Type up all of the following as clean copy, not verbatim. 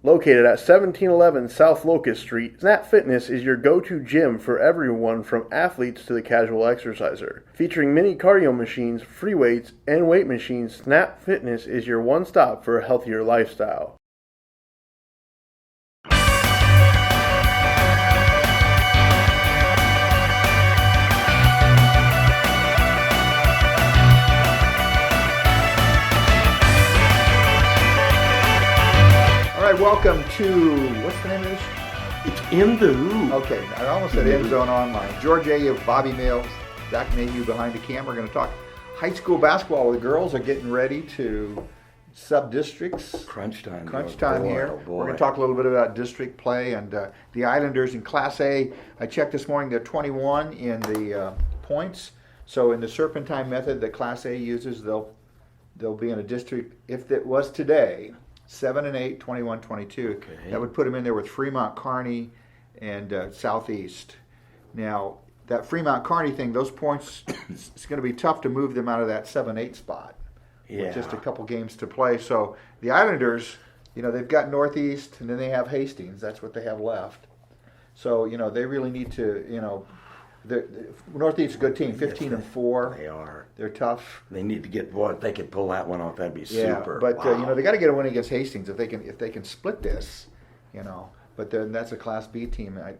Located at 1711 South Locust Street, Snap Fitness is your go-to gym for everyone from athletes to the casual exerciser. Featuring mini cardio machines, free weights, and weight machines, Snap Fitness is your one-stop for a healthier lifestyle. Welcome to, what's the name of this? It's In the Who. Okay, I almost said End Zone Online. George Ayew, Bobby Mills, Zach Mayhew behind the camera. We're going to talk high school basketball. The girls are getting ready to sub-districts. Crunch time. Here. Oh boy. We're going to talk a little bit about district play and the Islanders in Class A. I checked this morning, they're 21 in the points. So in the Serpentine method that Class A uses, they'll be in a district, if it was today, 7 and 8, 21, 22. Okay. That would put them in there with Fremont, Kearney, and Southeast. Now, that Fremont, Kearney thing, those points, it's going to be tough to move them out of that 7-8 spot. Yeah. With just a couple games to play. So the Islanders, they've got Northeast, and then they have Hastings. That's what they have left. So, they really need to, Northeast is a good team, 15 and 4. They are. They're tough. They need to get one. If they could pull that one off, that'd be super. But wow. they got to get a win against Hastings if they can split this, But then that's a Class B team. I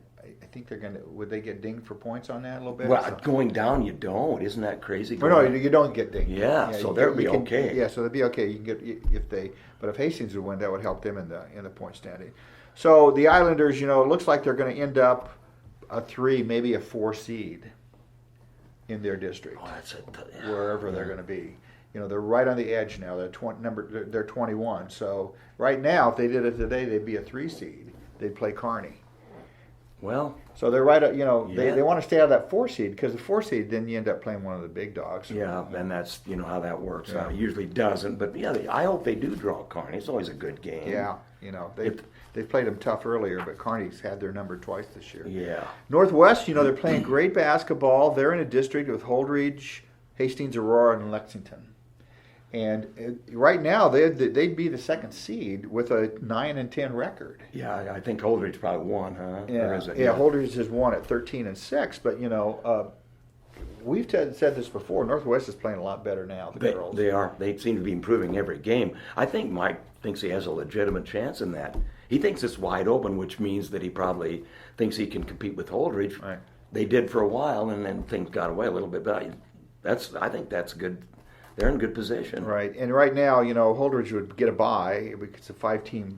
think they're going to. Would they get dinged for points on that a little bit? Well, going down, you don't. Isn't that crazy? Well, no, you don't get dinged. Yeah, so they'll be okay. Yeah, so they'll be okay. You can get if they. But if Hastings would win, that would help them in the point standing. So the Islanders, it looks like they're going to end up a 3, maybe a 4 seed in their district, wherever they're going to be. They're right on the edge now. They're 21. So right now, if they did it today, they'd be a 3 seed. They'd play Kearney. Well, so they're right. They want to stay out of that 4 seed because the 4 seed, then you end up playing one of the big dogs. Yeah, and that's how that works. Yeah. It usually doesn't, but yeah, I hope they do draw Kearney. It's always a good game. Yeah, they've played them tough earlier, but Kearney's had their number twice this year. Yeah. Northwest, they're playing great basketball. They're in a district with Holdridge, Hastings, Aurora, and Lexington. And right now, they'd be the 2nd seed with a 9-10 record. Yeah, I think Holdridge probably won, huh? Yeah, Holdridge has won at 13-6. But we've said this before. Northwest is playing a lot better now. The girls. They are. They seem to be improving every game. I think Mike thinks he has a legitimate chance in that. He thinks it's wide open, which means that he probably thinks he can compete with Holdridge. Right. They did for a while, and then things got away a little bit. But I think that's good. They're in good position. Right. And right now, Holdridge would get a bye. It's a 5-team.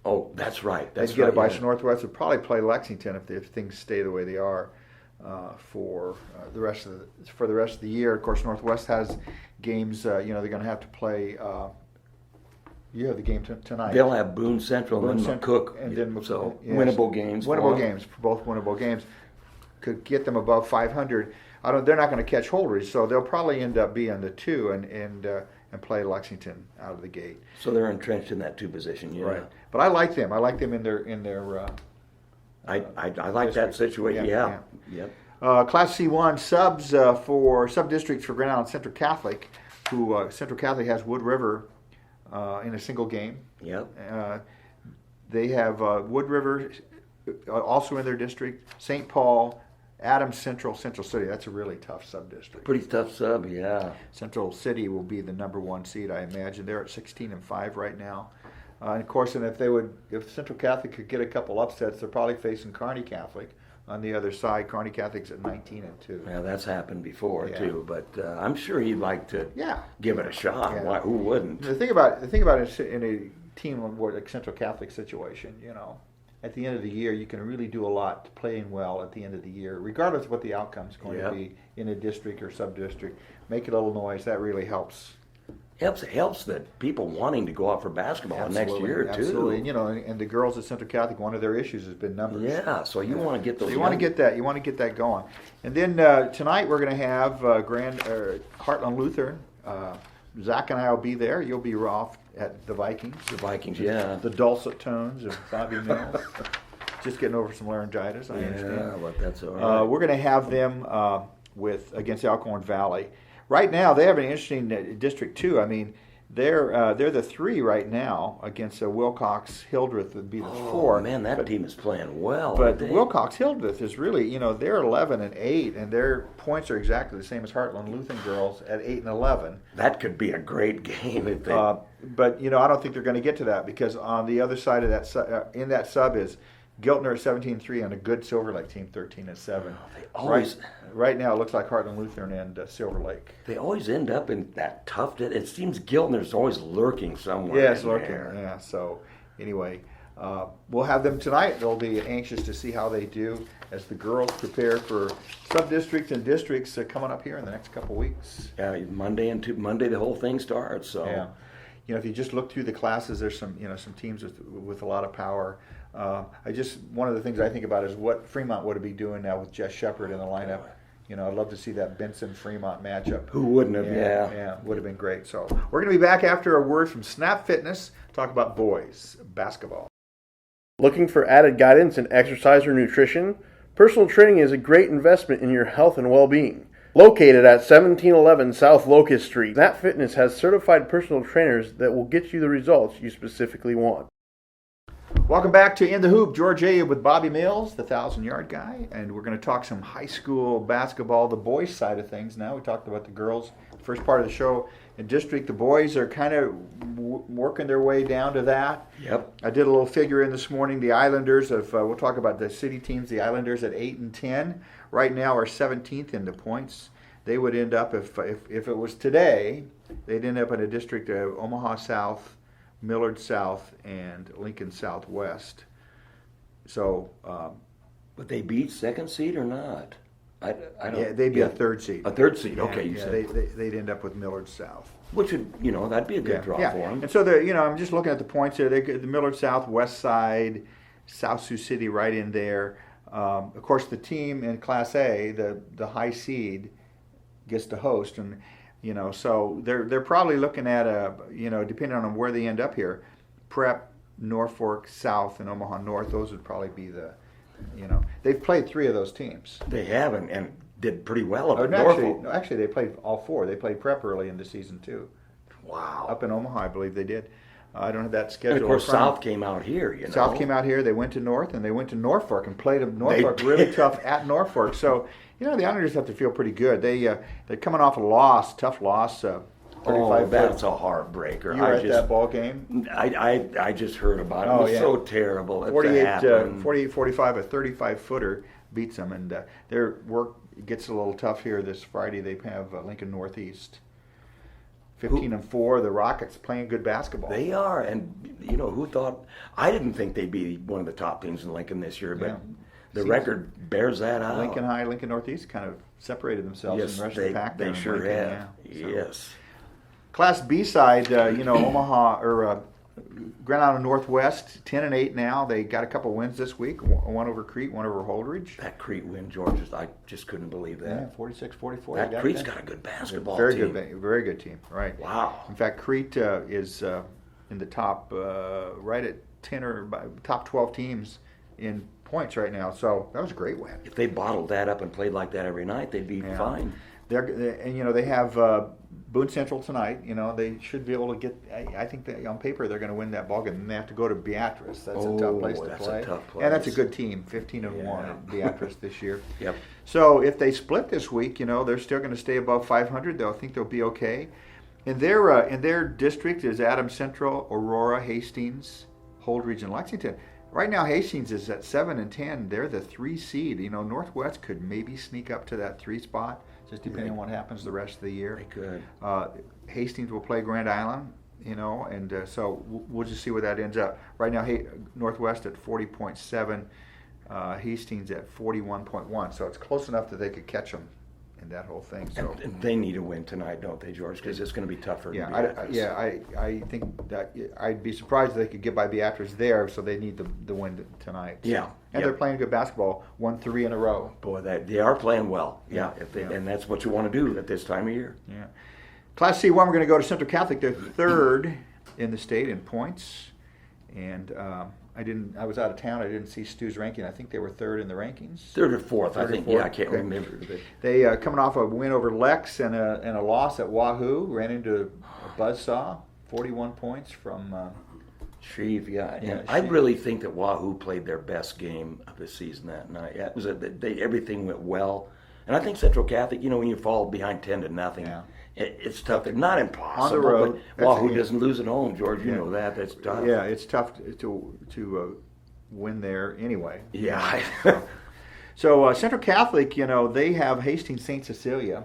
Oh, that's right. They'd get a bye. So Northwest would probably play Lexington if things stay the way they are for the rest of the year. Of course, Northwest has games. They're going to have to play. You have the game tonight. They'll have Boone Central and then McCook. And then so yes, winnable games. Both winnable games. Could get them above 500. They're not going to catch Holdridge, so they'll probably end up being the 2 and play Lexington out of the gate. So they're entrenched in that 2 position, yeah. Right. But I like them. I like them in their. I like that situation. Yeah. Yep. Class C1 subs for sub-districts for Grand Island Central Catholic, who Central Catholic has Wood River in a single game. Yep. They have Wood River also in their district, St. Paul, Adams Central City. That's a really tough sub-district. Pretty tough sub, yeah. Central City will be the number 1 seed, I imagine. They're at 16-5 right now. And of course, if Central Catholic could get a couple upsets, they're probably facing Kearney Catholic on the other side. Kearney Catholic's at 19-2. Yeah, that's happened before too, but I'm sure he'd like to give it a shot. Yeah. Why, who wouldn't? The thing about it in a team like Central Catholic situation, at the end of the year, you can really do a lot playing well at the end of the year, regardless of what the outcome is going to be in a district or sub-district. Make a little noise. That really helps. Helps that people wanting to go out for basketball next year too. Absolutely, and the girls at Central Catholic, one of their issues has been numbers. Yeah, so you want to get those. So you want to get that. You want to get that going. And then tonight we're going to have Heartland Lutheran. Zach and I will be there. You'll be off at the Vikings. The Vikings, yeah. The dulcet tones of Bobby Mills. Just getting over some laryngitis, I understand. Yeah, but that's all right. We're going to have them against Elkhorn Valley. Right now, they have an interesting District 2. I mean, They're the 3 right now against Wilcox. Hildreth would be the 4. Oh man, that but, team is playing well. But aren't they? Wilcox Hildreth is really, they're 11-8, and their points are exactly the same as Heartland Lutheran girls at 8-11. That could be a great game if they. But I don't think they're going to get to that, because on the other side of that, in that sub is Giltner at 17-3 and a good Silver Lake team 13-7. They always. Right now, it looks like Heartland Lutheran and Silver Lake. They always end up in that tough. It seems Giltner's always lurking somewhere. Yeah, it's in looking. there. Yeah. So anyway, we'll have them tonight. They'll be anxious to see how they do as the girls prepare for sub-districts and districts coming up here in the next couple weeks. Yeah, Monday the whole thing starts. So. Yeah. If you just look through the classes, there's some teams with a lot of power. One of the things I think about is what Fremont would be doing now with Jess Shepard in the lineup. I'd love to see that Benson-Fremont matchup. Who wouldn't have? Yeah, would have been great. So we're going to be back after a word from Snap Fitness, talk about boys basketball. Looking for added guidance in exercise or nutrition? Personal training is a great investment in your health and well-being. Located at 1711 South Locust Street, Snap Fitness has certified personal trainers that will get you the results you specifically want. Welcome back to In the Hoop. George Ayub with Bobby Mills, the 1,000-yard guy, and we're going to talk some high school basketball, the boys side of things now. We talked about the girls, first part of the show. In district, the boys are kind of working their way down to that. Yep. I did a little figure in this morning. The Islanders, we'll talk about the city teams, the Islanders at 8-10, right now are 17th in the points. They would end up, if it was today, they'd end up in a district of Omaha South, Millard South, and Lincoln Southwest. So, But they beat second seed or not? I don't. yeah, they'd be a 3rd seed. A 3rd seed. Okay, Yeah, you yeah, said. they'd end up with Millard South. Which would that'd be a good draw for them. And so I'm just looking at the points here. The Millard South, West Side, South Sioux City, right in there. Of course, the team in Class A, the high seed, gets to host, and so they're probably looking at depending on where they end up here, Prep, Norfolk South, and Omaha North. Those would probably be the, they've played 3 of those teams. They have and did pretty well up Oh, at no, Norfolk. actually, they played all 4. They played Prep early in the season too. Wow. Up in Omaha, I believe they did. I don't have that schedule. And of course, in front of me. South came out here. South came out here. They went to North, and they went to Norfolk and played Norfolk really tough at Norfolk. So the Islanders have to feel pretty good. They're coming off a tough loss. 35 that's a heartbreaker. You were at that ball game. I just heard about it. Oh, It was yeah. so terrible. 48-45, a 35-footer beats them, and their work gets a little tough here this Friday. They have Lincoln Northeast. 15-4. The Rockets playing good basketball. They are, and who thought? I didn't think they'd be one of the top teams in Lincoln this year, but Yeah. the Seems record bears that out. Lincoln High, Lincoln Northeast kind of separated themselves Yes, from the rest of the pack. there they in sure Lincoln, have. yeah. So- Yes. Class B side, Omaha or Grand Island Northwest, 10-8 now. They got a couple wins this week. One over Crete, one over Holdridge. That Crete win, George, I just couldn't believe Yeah, that. 46-44. That Crete's got a good basketball very team. good, very good team. Right. Wow. In fact, Crete is in the top, right at 10 or top 12 teams in points right now. So that was a great win. If they bottled that up and played like that every night, they'd be Yeah. fine. They have Boone Central tonight. They should be able to get. I think that on paper they're going to win that ball game. And they have to go to Beatrice. That's a tough place to that's play. a tough place. And that's a good team, 15-1 Yeah. at Beatrice this year. Yep. So if they split this week, they're still going to stay above 500. I think they'll be okay. In their district is Adams Central, Aurora, Hastings, Holdridge, and Lexington. Right now, Hastings is at 7-10. They're the 3 seed. Northwest could maybe sneak up to that 3 spot, just depending on what happens the rest of the year. They could. Hastings will play Grand Island, and so we'll just see where that ends up. Right now, Northwest at 40.7, Hastings at 41.1. So it's close enough that they could catch them in that whole thing. So. And they need a win tonight, don't they, George? Because it's going to be tougher. Yeah, than Beatrice. I think that I'd be surprised if they could get by Beatrice there, so they need the win tonight. So. Yeah, and yeah. they're playing good basketball, won 3 in a row. Boy, they are playing well. Yeah, Yeah. and that's what you want to do at this time of year. Yeah. Class C1, we're going to go to Central Catholic. They're 3rd in the state in points, and I was out of town. I didn't see Stu's ranking. I think they were 3rd in the rankings. 3rd or 4th, I Third or think. fourth? Yeah, I can't Okay. remember. But They coming off a win over Lex and a loss at Wahoo, ran into a buzzsaw, 41 points from. Shreve, yeah. Yeah, And I Shreve. really think that Wahoo played their best game of the season that night. Yeah, it was everything went well. And I think Central Catholic, when you fall behind 10-0, Yeah. it's tough. It's not impossible. On the road, But that's Wahoo it. doesn't lose at home, George. You Yeah. know that. That's tough. Yeah, it's tough to win there anyway. Yeah. So Central Catholic, they have Hastings St. Cecilia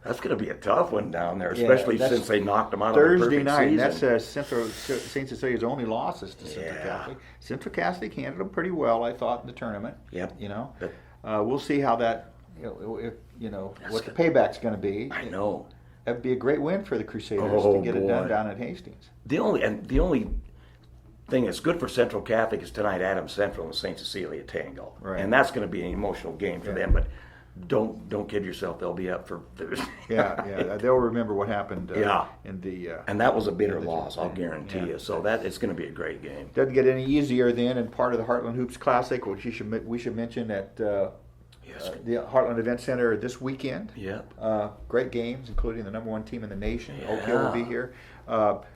That's going to be a tough one down there, Yeah, especially that's since they knocked them out of Thursday the perfect night. season. That's St. Cecilia's only losses to Central Yeah. Catholic. Central Catholic handled them pretty well, I thought, in the tournament. Yep. But- We'll see how that, what the payback's going to be. I know. That'd be a great win for the Crusaders Oh, to get it done boy. down at Hastings. The only thing that's good for Central Catholic is tonight Adams Central and St. Cecilia Tango. Right. And that's going to be an emotional game for Yeah. them, but don't kid yourself, they'll be up for Thursday. Yeah, they'll remember what happened Yeah. in the. And that was a bitter the- loss, I'll guarantee yeah. you. So that it's going to be a great game. Doesn't get any easier then, and part of the Heartland Hoops Classic, which we should mention at Yes. the Heartland Event Center this weekend. Yep. Great games, including the #1 team in the nation. Yeah. Oak Hill will be here.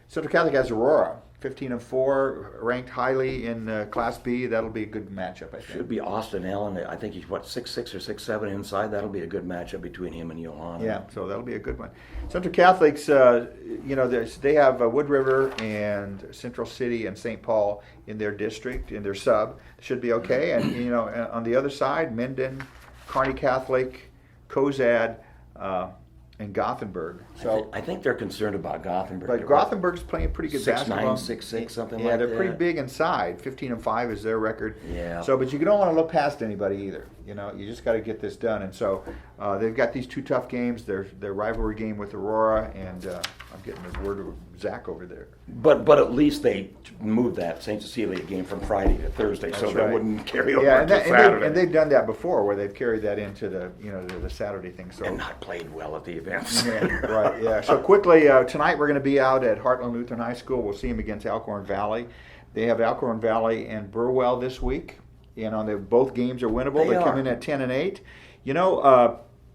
Central Catholic has Aurora, 15-4, ranked highly in Class B. That'll be a good matchup, I think. Should be Austin Allen. I think he's 6'6" or 6'7" inside. That'll be a good matchup between him and Johanna. Yeah, so that'll be a good one. Central Catholics, they have Wood River and Central City and St. Paul in their district, in their sub. Should be okay. And, on the other side, Minden, Kearney Catholic, Cozad, and Gothenburg. So, I think they're concerned about Gothenburg. but Gothenburg's playing pretty good 6'9", basketball. 6'6", something yeah, like they're that. pretty big inside. 15-5 is their record. Yeah. So, but you don't want to look past anybody either. You just got to get this done. And so they've got these two tough games. Their rivalry game with Aurora, and I'm getting the word of Zach over there. But at least they moved that St. Cecilia game from Friday to Thursday, so That's that right. wouldn't carry over Yeah, to Saturday. and they've done that before, where they've carried that into the Saturday thing. So. And not played well at the events. Yeah, right, yeah. So quickly, tonight we're going to be out at Heartland Lutheran High School. We'll see them against Alcorn Valley. They have Alcorn Valley and Burwell this week. Both games are winnable. They come in at 10-8.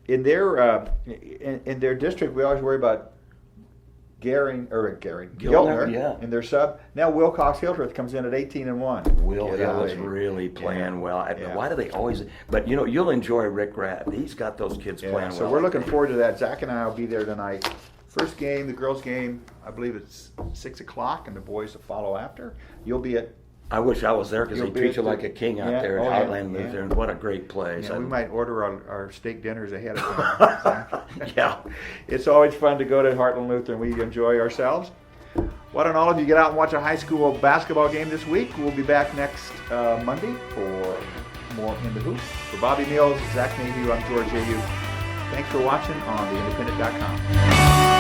In their district, we always worry about Giltner yeah. in their sub. Now Wilcox Hildreth comes in at 18-1. Will Get Hill out is of here. really playing well. Yeah. Why do they always? But you'll enjoy Rick Ratt. He's got those kids Yeah, playing so well. we're looking forward to that. Zach and I will be there tonight. First game, the girls' game, I believe it's 6 o'clock, and the boys will follow after. You'll be at. I wish I was there because You'll they be treat at you the- like a king out yeah, there at oh, yeah, Heartland yeah. Lutheran. What a great place! We might order our steak dinners ahead of time. Yeah. It's always fun to go to Heartland Lutheran. We enjoy ourselves. Why don't all of you get out and watch a high school basketball game this week? We'll be back next Monday for more In the Hoop. For Bobby Mills, Zach Mayhew, I'm George Ayu. Thanks for watching on theindependent.com.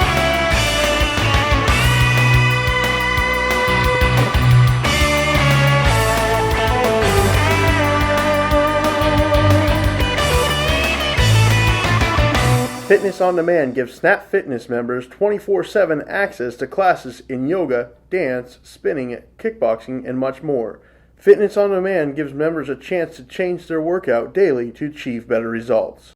Fitness on Demand gives Snap Fitness members 24/7 access to classes in yoga, dance, spinning, kickboxing, and much more. Fitness on Demand gives members a chance to change their workout daily to achieve better results.